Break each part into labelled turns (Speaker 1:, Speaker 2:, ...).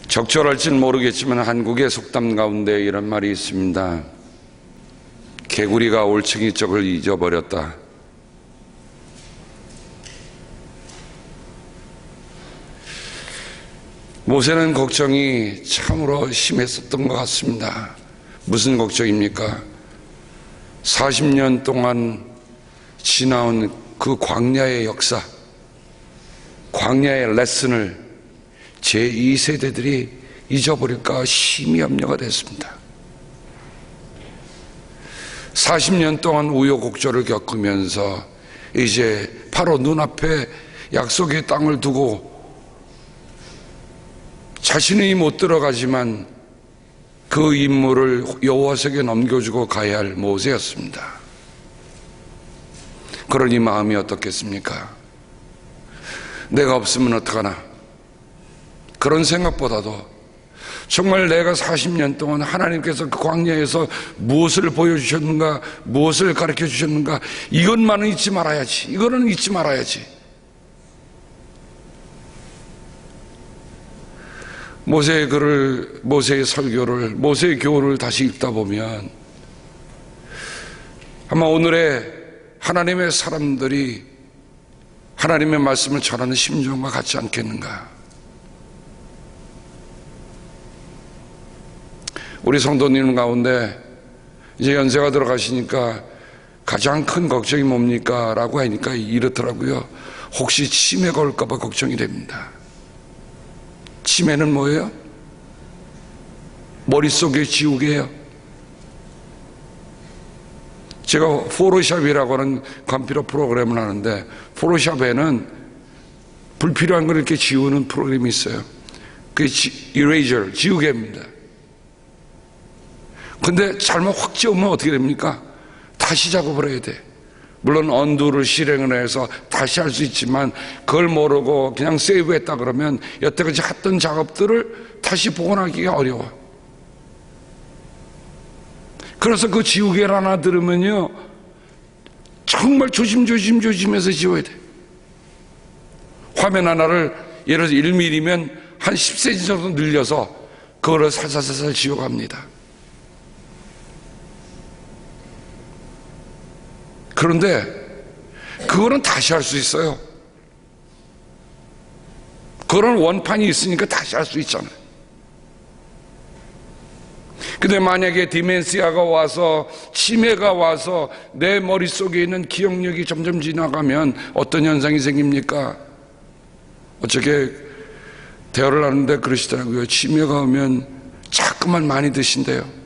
Speaker 1: 적절할지는 모르겠지만 한국의 속담 가운데 이런 말이 있습니다. 개구리가 올챙이 쪽을 잊어버렸다. 모세는 걱정이 참으로 심했었던 것 같습니다. 무슨 걱정입니까? 40년 동안 지나온 그 광야의 역사, 광야의 레슨을 제2세대들이 잊어버릴까 심히 염려가 됐습니다. 40년 동안 우여곡절을 겪으면서 이제 바로 눈앞에 약속의 땅을 두고 자신이 못 들어가지만 그 임무를 여호와에게 넘겨주고 가야 할 모세였습니다. 그러니 마음이 어떻겠습니까? 내가 없으면 어떡하나? 그런 생각보다도 정말 내가 40년 동안 하나님께서 그 광야에서 무엇을 보여주셨는가, 무엇을 가르쳐 주셨는가, 이것만은 잊지 말아야지, 이거는 잊지 말아야지. 모세의 글을, 모세의 설교를, 모세의 교훈을 다시 읽다 보면 아마 오늘의 하나님의 사람들이 하나님의 말씀을 전하는 심정과 같지 않겠는가. 우리 성도님 가운데 이제 연세가 들어가시니까 가장 큰 걱정이 뭡니까? 라고 하니까 이렇더라고요. 혹시 치매가 올까봐 걱정이 됩니다. 치매는 뭐예요? 머릿속에 지우개예요. 제가 포토샵이라고 하는 컴퓨터 프로그램을 하는데, 포토샵에는 불필요한 걸 이렇게 지우는 프로그램이 있어요. 그게 이레이저, 지우개입니다. 근데 잘못 확 지우면 어떻게 됩니까? 다시 작업을 해야 돼. 물론 언두를 실행을 해서 다시 할 수 있지만 그걸 모르고 그냥 세이브했다 그러면 여태까지 했던 작업들을 다시 복원하기가 어려워. 그래서 그 지우개를 하나 들으면요 정말 조심해서 지워야 돼. 화면 하나를 예를 들어서 1mm면 한 10cm 정도 늘려서 그거를 살살살살 지워갑니다. 그런데 그거는 다시 할 수 있어요. 그런 원판이 있으니까 다시 할 수 있잖아요. 근데 만약에 디멘시아가 와서, 치매가 와서 내 머릿속에 있는 기억력이 점점 지나가면 어떤 현상이 생깁니까? 어저께 대화를 하는데 그러시더라고요. 치매가 오면 자꾸만 많이 드신대요.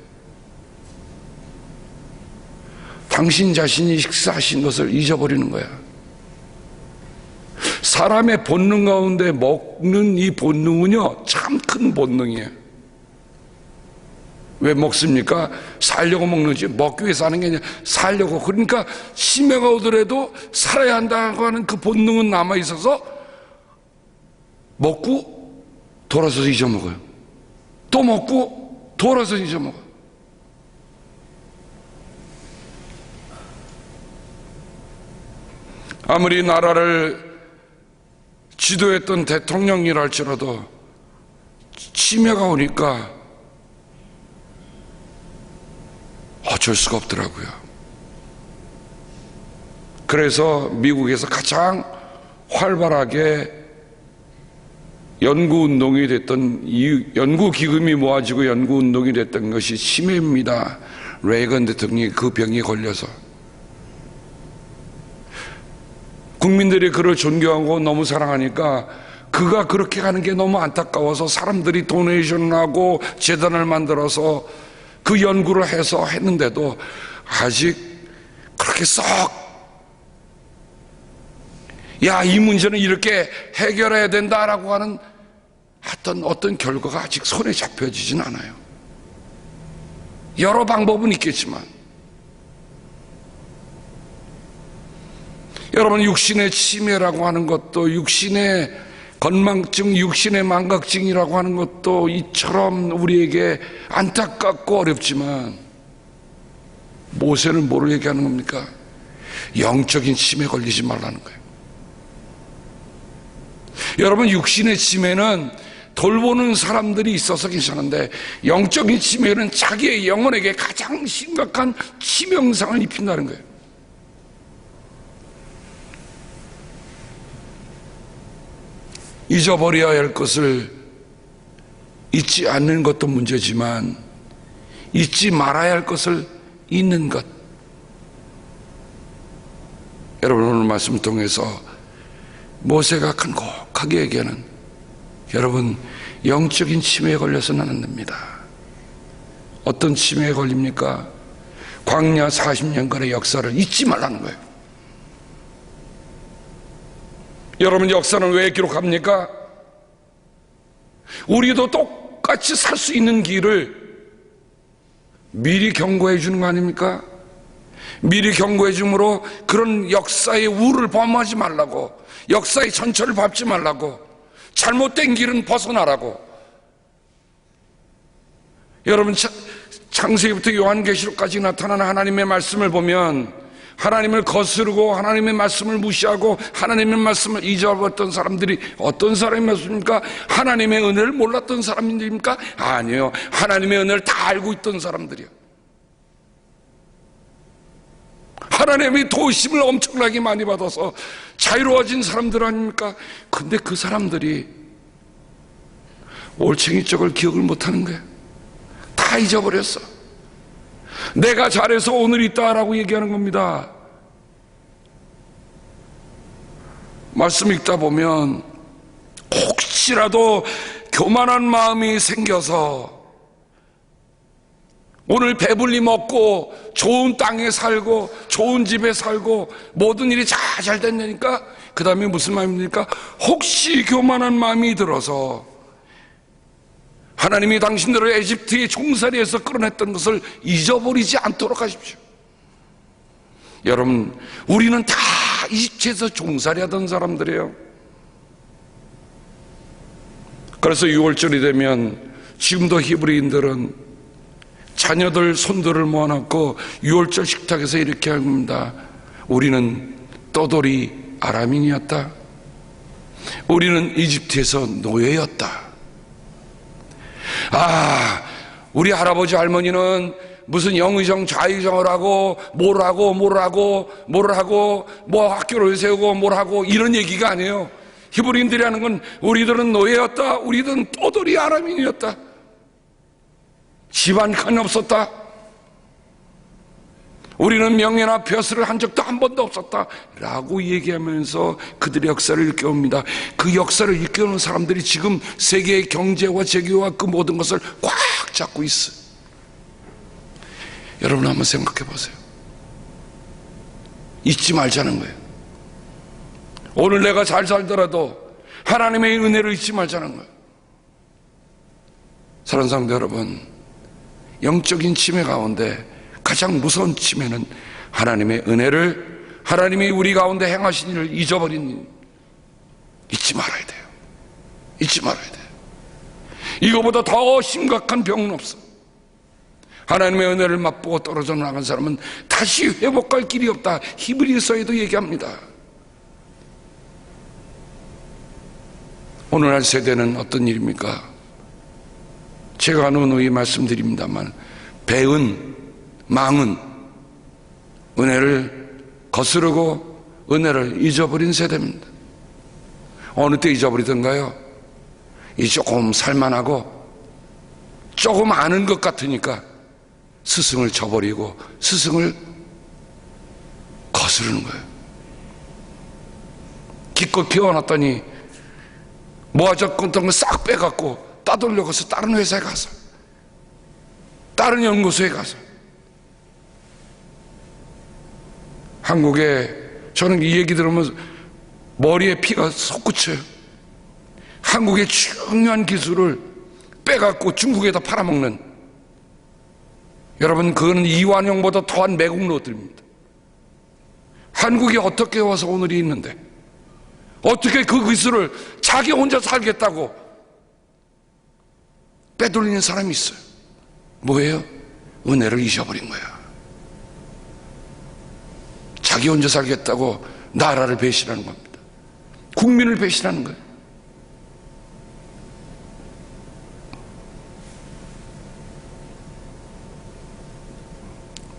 Speaker 1: 당신 자신이 식사하신 것을 잊어버리는 거야. 사람의 본능 가운데 먹는 이 본능은요 참 큰 본능이에요. 왜 먹습니까? 살려고 먹는지, 먹기 위해서 하는 게 아니라 살려고. 그러니까 치매가 오더라도 살아야 한다고 하는 그 본능은 남아있어서 먹고 돌아서서 잊어먹어요. 또 먹고 돌아서 잊어먹어요. 아무리 나라를 지도했던 대통령이라 할지라도 치매가 오니까 어쩔 수가 없더라고요. 그래서 미국에서 가장 활발하게 연구운동이 됐던, 연구기금이 모아지고 연구운동이 됐던 것이 치매입니다. 레이건 대통령이 그 병에 걸려서. 국민들이 그를 존경하고 너무 사랑하니까 그가 그렇게 가는 게 너무 안타까워서 사람들이 도네이션을 하고 재단을 만들어서 그 연구를 해서 했는데도 아직 그렇게 썩 이 문제는 이렇게 해결해야 된다라고 하는 어떤 결과가 아직 손에 잡혀지진 않아요. 여러 방법은 있겠지만 여러분, 육신의 치매라고 하는 것도, 육신의 건망증, 육신의 망각증이라고 하는 것도 이처럼 우리에게 안타깝고 어렵지만 모세는 뭐를 얘기하는 겁니까? 영적인 치매 걸리지 말라는 거예요. 여러분, 육신의 치매는 돌보는 사람들이 있어서 괜찮은데, 영적인 치매는 자기의 영혼에게 가장 심각한 치명상을 입힌다는 거예요. 잊어버려야 할 것을 잊지 않는 것도 문제지만 잊지 말아야 할 것을 잊는 것. 여러분, 오늘 말씀을 통해서 모세가 간곡하게 얘기하는, 여러분, 영적인 치매에 걸려서는 안 됩니다. 어떤 치매에 걸립니까? 광야 40년간의 역사를 잊지 말라는 거예요. 여러분, 역사는 왜 기록합니까? 우리도 똑같이 살 수 있는 길을 미리 경고해 주는 거 아닙니까? 미리 경고해 줌으로 그런 역사의 우를 범하지 말라고, 역사의 전철을 밟지 말라고, 잘못된 길은 벗어나라고. 여러분, 창세기부터 요한계시록까지 나타나는 하나님의 말씀을 보면 하나님을 거스르고 하나님의 말씀을 무시하고 하나님의 말씀을 잊어버렸던 사람들이 어떤 사람이었습니까? 하나님의 은혜를 몰랐던 사람입니까? 아니에요. 하나님의 은혜를 다 알고 있던 사람들이요. 하나님의 도우심을 엄청나게 많이 받아서 자유로워진 사람들 아닙니까? 근데 그 사람들이 올챙이 쪽을 기억을 못하는 거예요. 다 잊어버렸어. 내가 잘해서 오늘 있다라고 얘기하는 겁니다. 말씀 읽다 보면 혹시라도 교만한 마음이 생겨서 오늘 배불리 먹고 좋은 땅에 살고 좋은 집에 살고 모든 일이 잘 된다니까, 그 다음에 무슨 마음입니까? 혹시 교만한 마음이 들어서 하나님이 당신들을 에집트의 종살이에서 끌어냈던 것을 잊어버리지 않도록 하십시오. 여러분, 우리는 다 이집트에서 종살이 하던 사람들이에요. 그래서 6월절이 되면 지금도 히브리인들은 자녀들, 손들을 모아놓고 6월절 식탁에서 이렇게 합니다. 우리는 떠돌이 아람인이었다. 우리는 이집트에서 노예였다. 우리 할아버지 할머니는 무슨 영의정 좌의정을 하고 뭘 하고 뭐 학교를 세우고 뭘 하고 이런 얘기가 아니에요. 히브리인들이 하는 건 우리들은 노예였다. 우리들은 떠돌이 아람인이었다. 집안 칸이 없었다. 우리는 명예나 벼슬을 한 적도 한 번도 없었다 라고 얘기하면서 그들의 역사를 일깨웁니다. 그 역사를 일깨우는 사람들이 지금 세계의 경제와 재교와 그 모든 것을 꽉 잡고 있어요. 여러분, 한번 생각해 보세요. 잊지 말자는 거예요. 오늘 내가 잘 살더라도 하나님의 은혜를 잊지 말자는 거예요. 사랑하는 성도 여러분, 영적인 치매 가운데 가장 무서운 치매는 하나님의 은혜를, 하나님이 우리 가운데 행하신 일을 잊어버린 일, 잊지 말아야 돼요. 잊지 말아야 돼요. 이거보다 더 심각한 병은 없어. 하나님의 은혜를 맛보고 떨어져 나간 사람은 다시 회복할 길이 없다. 히브리서에도 얘기합니다. 오늘날 세대는 어떤 일입니까? 제가 누누이 말씀드립니다만, 배은, 망은 은혜를 거스르고 은혜를 잊어버린 세대입니다. 어느 때 잊어버리던가요? 이 조금 살만하고 조금 아는 것 같으니까 스승을 저버리고 스승을 거스르는 거예요. 기껏 키워놨더니 모아졌던 걸 싹 빼갖고 따돌려가서 다른 회사에 가서, 다른 연구소에 가서. 한국에, 저는 이 얘기 들으면 머리에 피가 솟구쳐요. 한국의 중요한 기술을 빼갖고 중국에다 팔아먹는, 여러분, 그거는 이완용보다 더한 매국노들입니다. 한국이 어떻게 와서 오늘이 있는데, 어떻게 그 기술을 자기 혼자 살겠다고 빼돌리는 사람이 있어요. 뭐예요? 은혜를 잊어버린 거야. 자기 혼자 살겠다고 나라를 배신하는 겁니다. 국민을 배신하는 거예요.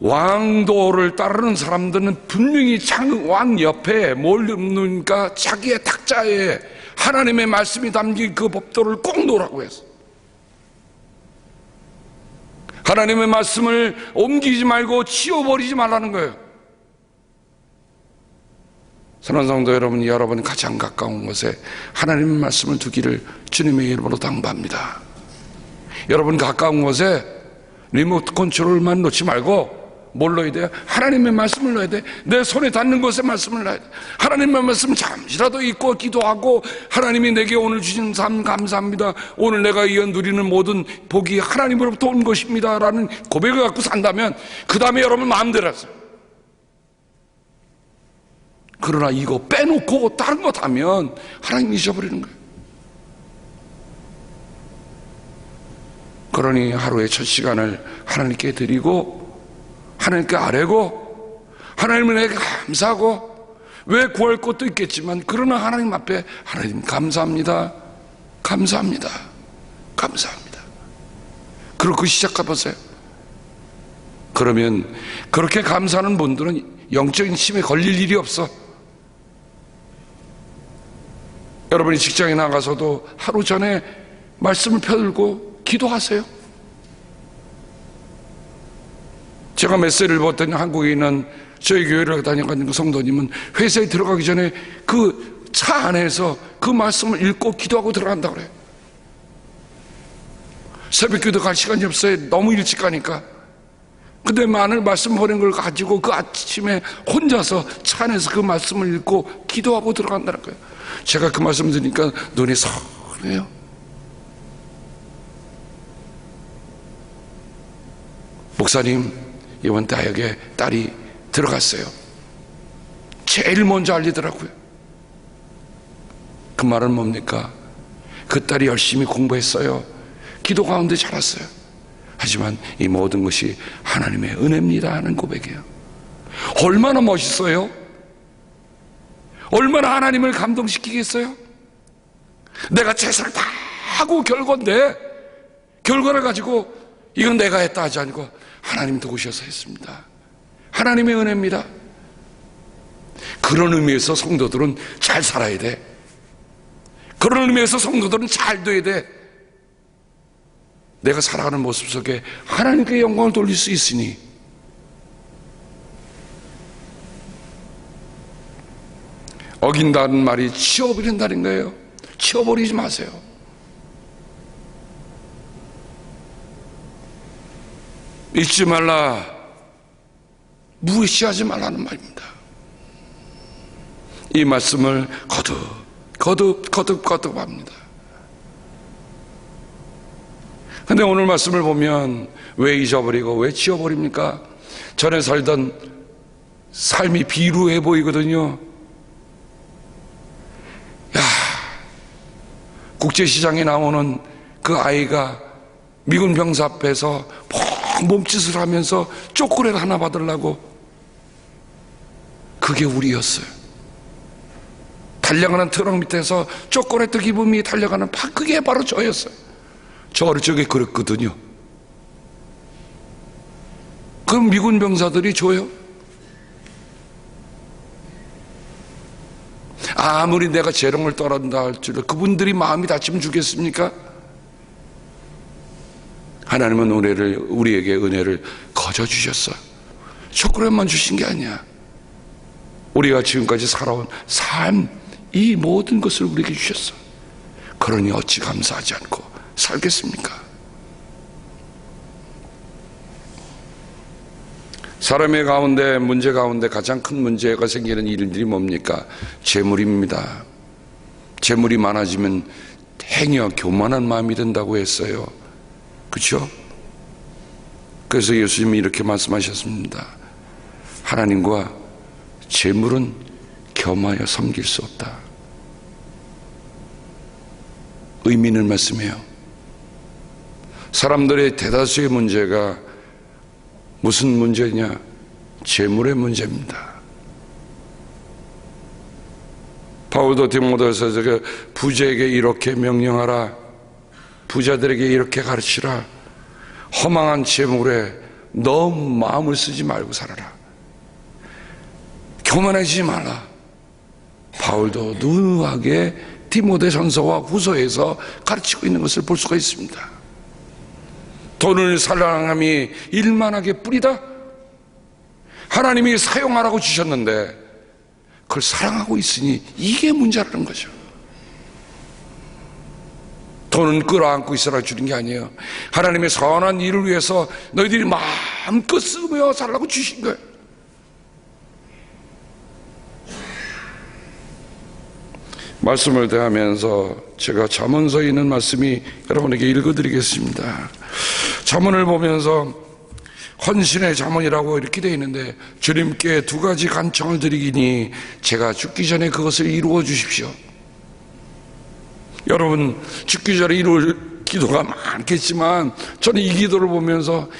Speaker 1: 왕도를 따르는 사람들은 분명히 왕 옆에 뭘 놓으니까 자기의 탁자에 하나님의 말씀이 담긴 그 법도를 꼭 놓으라고 했어. 하나님의 말씀을 옮기지 말고 치워버리지 말라는 거예요. 사랑하는 성도 여러분, 여러분이 가장 가까운 곳에 하나님의 말씀을 두기를 주님의 이름으로 당부합니다. 여러분 가까운 곳에 리모트 컨트롤만 놓지 말고 뭘 넣어야 돼요? 하나님의 말씀을 넣어야 돼. 내 손에 닿는 곳에 말씀을 넣어야 돼. 하나님의 말씀을 잠시라도 읽고 기도하고, 하나님이 내게 오늘 주신 삶 감사합니다, 오늘 내가 이어 누리는 모든 복이 하나님으로부터 온 것입니다 라는 고백을 갖고 산다면 그 다음에 여러분 마음대로 하세요. 그러나 이거 빼놓고 다른 것 하면 하나님 잊어버리는 거예요. 그러니 하루의 첫 시간을 하나님께 드리고, 하나님께 아뢰고, 하나님을 내게 감사하고, 왜 구할 것도 있겠지만 그러나 하나님 앞에 하나님 감사합니다, 감사합니다, 감사합니다. 그렇게 시작해보세요. 그러면 그렇게 감사하는 분들은 영적인 힘에 걸릴 일이 없어. 여러분이 직장에 나가서도 하루 전에 말씀을 펴들고 기도하세요. 제가 메시지를 봤더니 한국에 있는 저희 교회를 다녀가는 그 성도님은 회사에 들어가기 전에 그 차 안에서 그 말씀을 읽고 기도하고 들어간다고 그래요. 새벽 기도 갈 시간이 없어요. 너무 일찍 가니까. 근데 많은 말씀 보낸 걸 가지고 그 아침에 혼자서 차 안에서 그 말씀을 읽고 기도하고 들어간다는 거예요. 제가 그 말씀 들으니까 눈이 선해요. 목사님, 이번 다역에 딸이 들어갔어요. 제일 먼저 알리더라고요. 그 말은 뭡니까? 그 딸이 열심히 공부했어요. 기도 가운데 자랐어요. 하지만 이 모든 것이 하나님의 은혜입니다 하는 고백이에요. 얼마나 멋있어요? 얼마나 하나님을 감동시키겠어요? 내가 최선을 다 하고 결과인데, 결과를 가지고 이건 내가 했다 하지 않고 하나님 도우셔서 했습니다. 하나님의 은혜입니다. 그런 의미에서 성도들은 잘 살아야 돼. 그런 의미에서 성도들은 잘 돼야 돼. 내가 살아가는 모습 속에 하나님께 영광을 돌릴 수 있으니. 어긴다는 말이 치워버린다는 거예요. 치워버리지 마세요. 잊지 말라, 무시하지 말라는 말입니다. 이 말씀을 거듭 합니다. 근데 오늘 말씀을 보면 왜 잊어버리고 왜 지워버립니까? 전에 살던 삶이 비루해 보이거든요. 야, 국제시장에 나오는 그 아이가 미군 병사 앞에서 몸짓을 하면서 초콜릿 하나 받으려고, 그게 우리였어요. 달려가는 트럭 밑에서 초콜릿 기쁨이 달려가는 그게 바로 저였어요. 저 어릴 적에 그랬거든요. 그럼 미군 병사들이 줘요? 아무리 내가 재롱을 떨었다 할지라도 그분들이 마음이 다치면 주겠습니까? 하나님은 우리에게 은혜를 거저 주셨어요. 초콜릿만 주신 게 아니야. 우리가 지금까지 살아온 삶, 이 모든 것을 우리에게 주셨어. 그러니 어찌 감사하지 않고 살겠습니까? 사람의 가운데, 문제 가운데 가장 큰 문제가 생기는 일들이 뭡니까? 재물입니다. 재물이 많아지면 행여 교만한 마음이 든다고 했어요. 그렇죠? 그래서 예수님이 이렇게 말씀하셨습니다. 하나님과 재물은 겸하여 섬길 수 없다. 의미 있는 말씀이에요. 사람들의 대다수의 문제가 무슨 문제냐? 재물의 문제입니다. 바울도 디모데후서 부자에게 이렇게 명령하라, 부자들에게 이렇게 가르치라. 허망한 재물에 너무 마음을 쓰지 말고 살아라. 교만해지지 말라. 바울도 누누하게 디모데전서와 후서에서 가르치고 있는 것을 볼 수가 있습니다. 돈을 사랑함이 일만하게 뿌리다. 하나님이 사용하라고 주셨는데 그걸 사랑하고 있으니 이게 문제라는 거죠. 돈은 끌어안고 있으라 주는 게 아니에요. 하나님의 선한 일을 위해서 너희들이 마음껏 쓰며 살라고 주신 거예요. 말씀을 대하면서 제가 잠언서에 있는 말씀이 여러분에게 읽어드리겠습니다. 잠언을 보면서 헌신의 잠언이라고 이렇게 되어 있는데, 주님께 두 가지 간청을 드리기니 제가 죽기 전에 그것을 이루어 주십시오. 여러분, 죽기 전에 이룰 기도가 많겠지만 저는 이 기도를 보면서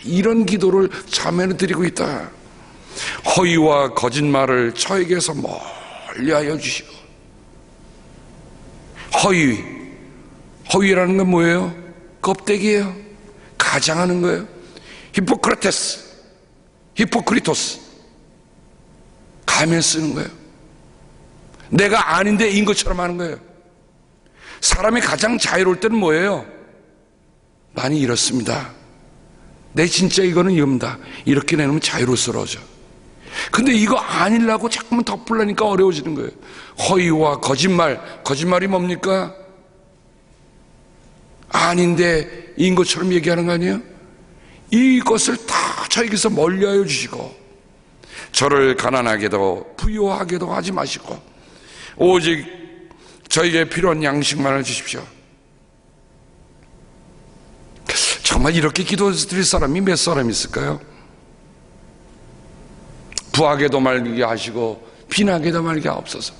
Speaker 1: 이런 기도를 자매는 드리고 있다. 허위와 거짓말을 저에게서 멀리하여 주시고. 허위라는 건 뭐예요? 껍데기예요. 가장하는 거예요. 히포크리토스, 가면 쓰는 거예요. 내가 아닌데 인 것처럼 하는 거예요. 사람이 가장 자유로울 때는 뭐예요? 많이 이렇습니다. 내 진짜 이거는 이겁니다. 이렇게 내놓으면 자유로워져. 근데 이거 아니려고 자꾸만 덮으려니까 어려워지는 거예요. 허위와 거짓말이 뭡니까? 아닌데 인 것처럼 얘기하는 거 아니에요? 이것을 다 저에게서 멀리하여 주시고, 저를 가난하게도 부유하게도 하지 마시고 오직 저에게 필요한 양식만을 주십시오. 정말 이렇게 기도드릴 사람이 몇 사람 있을까요? 부하게도 말게 하시고 빈하게도 말게 하옵소서.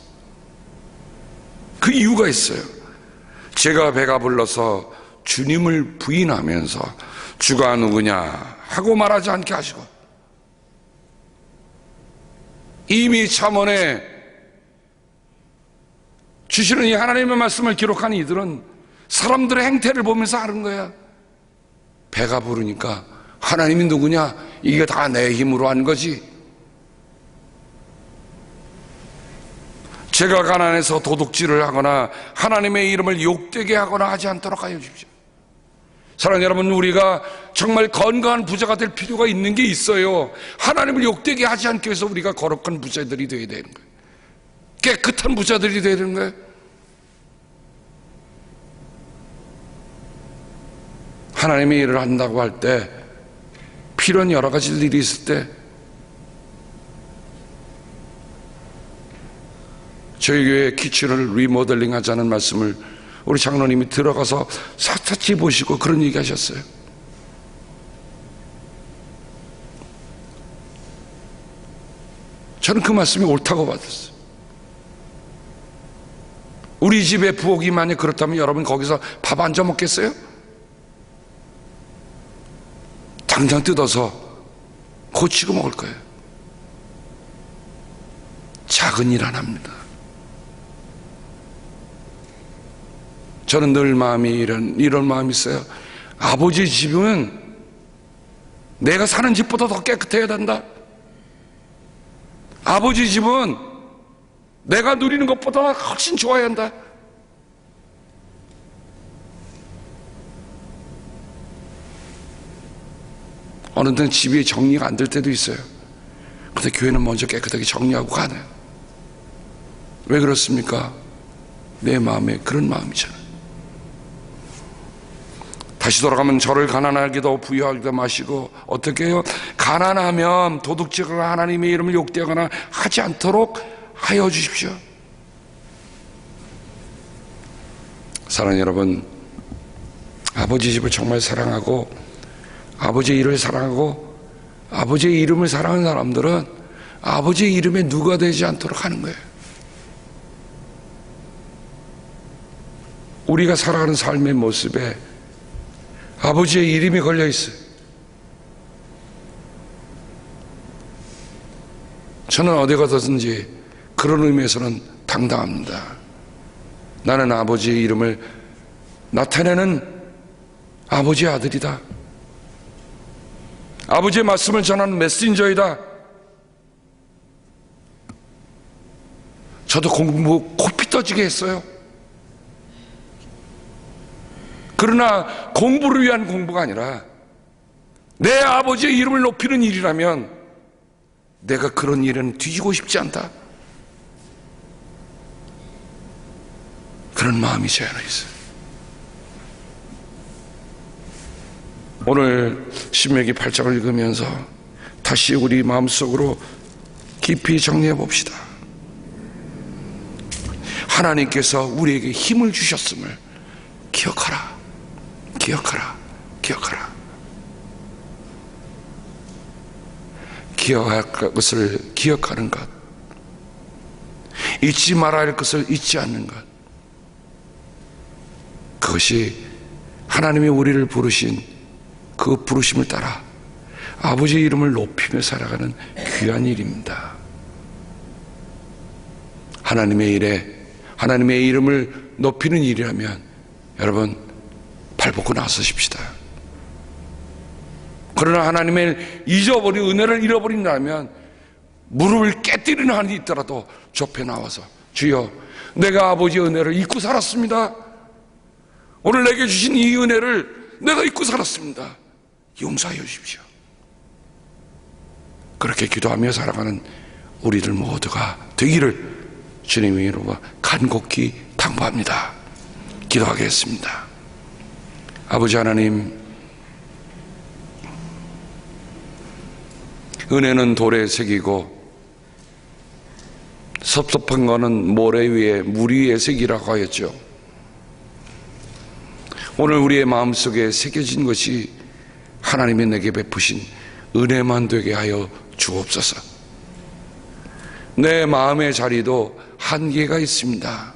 Speaker 1: 그 이유가 있어요. 제가 배가 불러서 주님을 부인하면서 주가 누구냐 하고 말하지 않게 하시고, 이미 잠언에 주시는 이 하나님의 말씀을 기록한 이들은 사람들의 행태를 보면서 하는 거야. 배가 부르니까 하나님이 누구냐? 이게 다 내 힘으로 한 거지. 제가 가난해서 도둑질을 하거나 하나님의 이름을 욕되게 하거나 하지 않도록 하여 주십시오. 사랑하는 여러분, 우리가 정말 건강한 부자가 될 필요가 있는 게 있어요. 하나님을 욕되게 하지 않기 위해서 우리가 거룩한 부자들이 되어야 되는 거예요. 깨끗한 부자들이 되어야 되는 거예요. 하나님의 일을 한다고 할 때 필요한 여러 가지 일이 있을 때 저희 교회 키친을 리모델링 하자는 말씀을 우리 장로님이 들어가서 샅샅이 보시고 그런 얘기 하셨어요. 저는 그 말씀이 옳다고 받았어요. 우리 집에 부엌이 만약 그렇다면 여러분 거기서 밥 얹어 먹겠어요? 당장 뜯어서 고치고 먹을 거예요. 작은 일 안 합니다. 저는 늘 마음이 이런 마음이 있어요. 아버지 집은 내가 사는 집보다 더 깨끗해야 된다. 아버지 집은 내가 누리는 것보다 훨씬 좋아야 한다. 어느 때는 집이 정리가 안 될 때도 있어요. 근데 교회는 먼저 깨끗하게 정리하고 가네요. 왜 그렇습니까? 내 마음에 그런 마음이잖아요. 다시 돌아가면 저를 가난하게도 부유하게도 마시고, 어떻게 해요? 가난하면 도둑질하거나 하나님의 이름을 욕되거나 하지 않도록 하여 주십시오. 사랑하는 여러분, 아버지 집을 정말 사랑하고 아버지의 일을 사랑하고 아버지의 이름을 사랑하는 사람들은 아버지의 이름에 누가 되지 않도록 하는 거예요. 우리가 살아가는 삶의 모습에 아버지의 이름이 걸려 있어요. 저는 어디 가든지 그런 의미에서는 당당합니다. 나는 아버지의 이름을 나타내는 아버지의 아들이다. 아버지의 말씀을 전하는 메신저이다. 저도 공부 코피 터지게 했어요. 그러나 공부를 위한 공부가 아니라 내 아버지의 이름을 높이는 일이라면 내가 그런 일은 뒤지고 싶지 않다. 그런 마음이 제 안에 있어요. 오늘 신명기 8장을 읽으면서 다시 우리 마음속으로 깊이 정리해 봅시다. 하나님께서 우리에게 힘을 주셨음을 기억하라. 기억하라. 기억하라. 기억할 것을 기억하는 것, 잊지 말아야 할 것을 잊지 않는 것, 그것이 하나님이 우리를 부르신 그 부르심을 따라 아버지의 이름을 높이며 살아가는 귀한 일입니다. 하나님의 일에 하나님의 이름을 높이는 일이라면 여러분 발벗고 나서십시다. 그러나 하나님의 잊어버린 은혜를 잃어버린다면 무릎을 깨뜨리는 한이 있더라도 좁혀 나와서 주여, 내가 아버지의 은혜를 잊고 살았습니다. 오늘 내게 주신 이 은혜를 내가 잊고 살았습니다. 용서하여 주십시오. 그렇게 기도하며 살아가는 우리들 모두가 되기를 주님의 이름으로 간곡히 당부합니다. 기도하겠습니다. 아버지 하나님, 은혜는 돌에 새기고 섭섭한 것은 모래 위에 물 위에 새기라고 하였죠. 오늘 우리의 마음속에 새겨진 것이 하나님이 내게 베푸신 은혜만 되게 하여 주옵소서. 내 마음의 자리도 한계가 있습니다.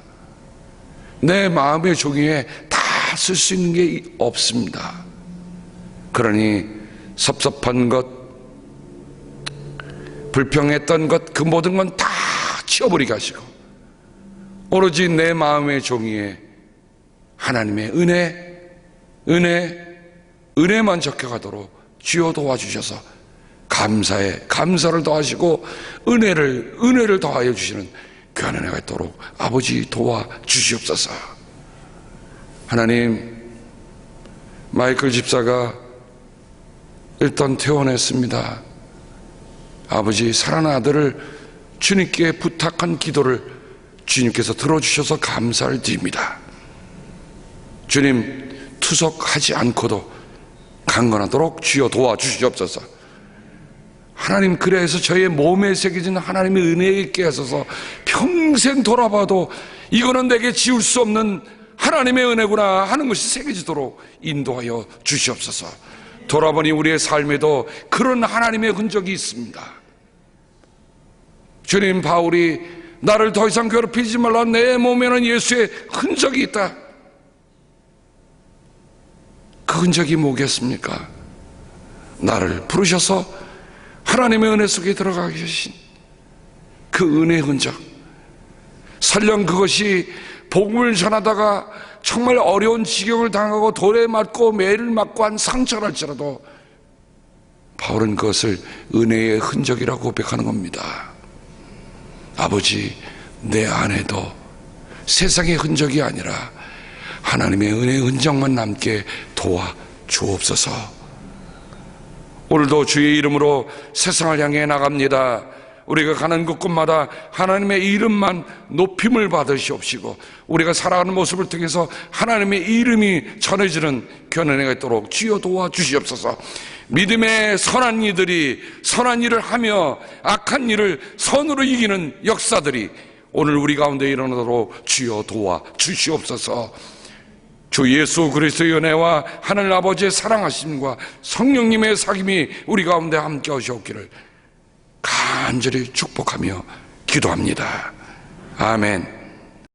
Speaker 1: 내 마음의 종이에 다 쓸 수 있는 게 없습니다. 그러니 섭섭한 것, 불평했던 것, 그 모든 건 다 치워버리게 하시고 오로지 내 마음의 종이에 하나님의 은혜만 적혀가도록 주여 도와주셔서 감사를 더하시고 은혜를 더하여 주시는 귀한 은혜가 있도록 아버지 도와주시옵소서. 하나님, 마이클 집사가 일단 퇴원했습니다. 아버지, 사랑하는 아들을 주님께 부탁한 기도를 주님께서 들어주셔서 감사를 드립니다. 주님, 투석하지 않고도 강건하도록 주여 도와주시옵소서. 하나님, 그래서 저의 몸에 새겨진 하나님의 은혜에 있게 하소서. 평생 돌아봐도 이거는 내게 지울 수 없는 하나님의 은혜구나 하는 것이 새겨지도록 인도하여 주시옵소서. 돌아보니 우리의 삶에도 그런 하나님의 흔적이 있습니다. 주님, 바울이 나를 더 이상 괴롭히지 말라, 내 몸에는 예수의 흔적이 있다. 그 흔적이 뭐겠습니까? 나를 부르셔서 하나님의 은혜 속에 들어가게 하신 그 은혜의 흔적. 설령 그것이 복음을 전하다가 정말 어려운 지경을 당하고 돌에 맞고 매를 맞고 한 상처랄지라도 바울은 그것을 은혜의 흔적이라고 고백하는 겁니다. 아버지, 내 안에도 세상의 흔적이 아니라 하나님의 은혜의 흔적만 남게 도와주옵소서. 오늘도 주의 이름으로 세상을 향해 나갑니다. 우리가 가는 곳곳마다 하나님의 이름만 높임을 받으시옵시고 우리가 살아가는 모습을 통해서 하나님의 이름이 전해지는 귀한 은혜가 있도록 주여 도와주시옵소서. 믿음의 선한 이들이 선한 일을 하며 악한 일을 선으로 이기는 역사들이 오늘 우리 가운데 일어나도록 주여 도와주시옵소서. 주 예수 그리스도의 은혜와 하늘 아버지의 사랑하심과 성령님의 사귐이 우리 가운데 함께 하시옵기를 간절히 축복하며 기도합니다. 아멘.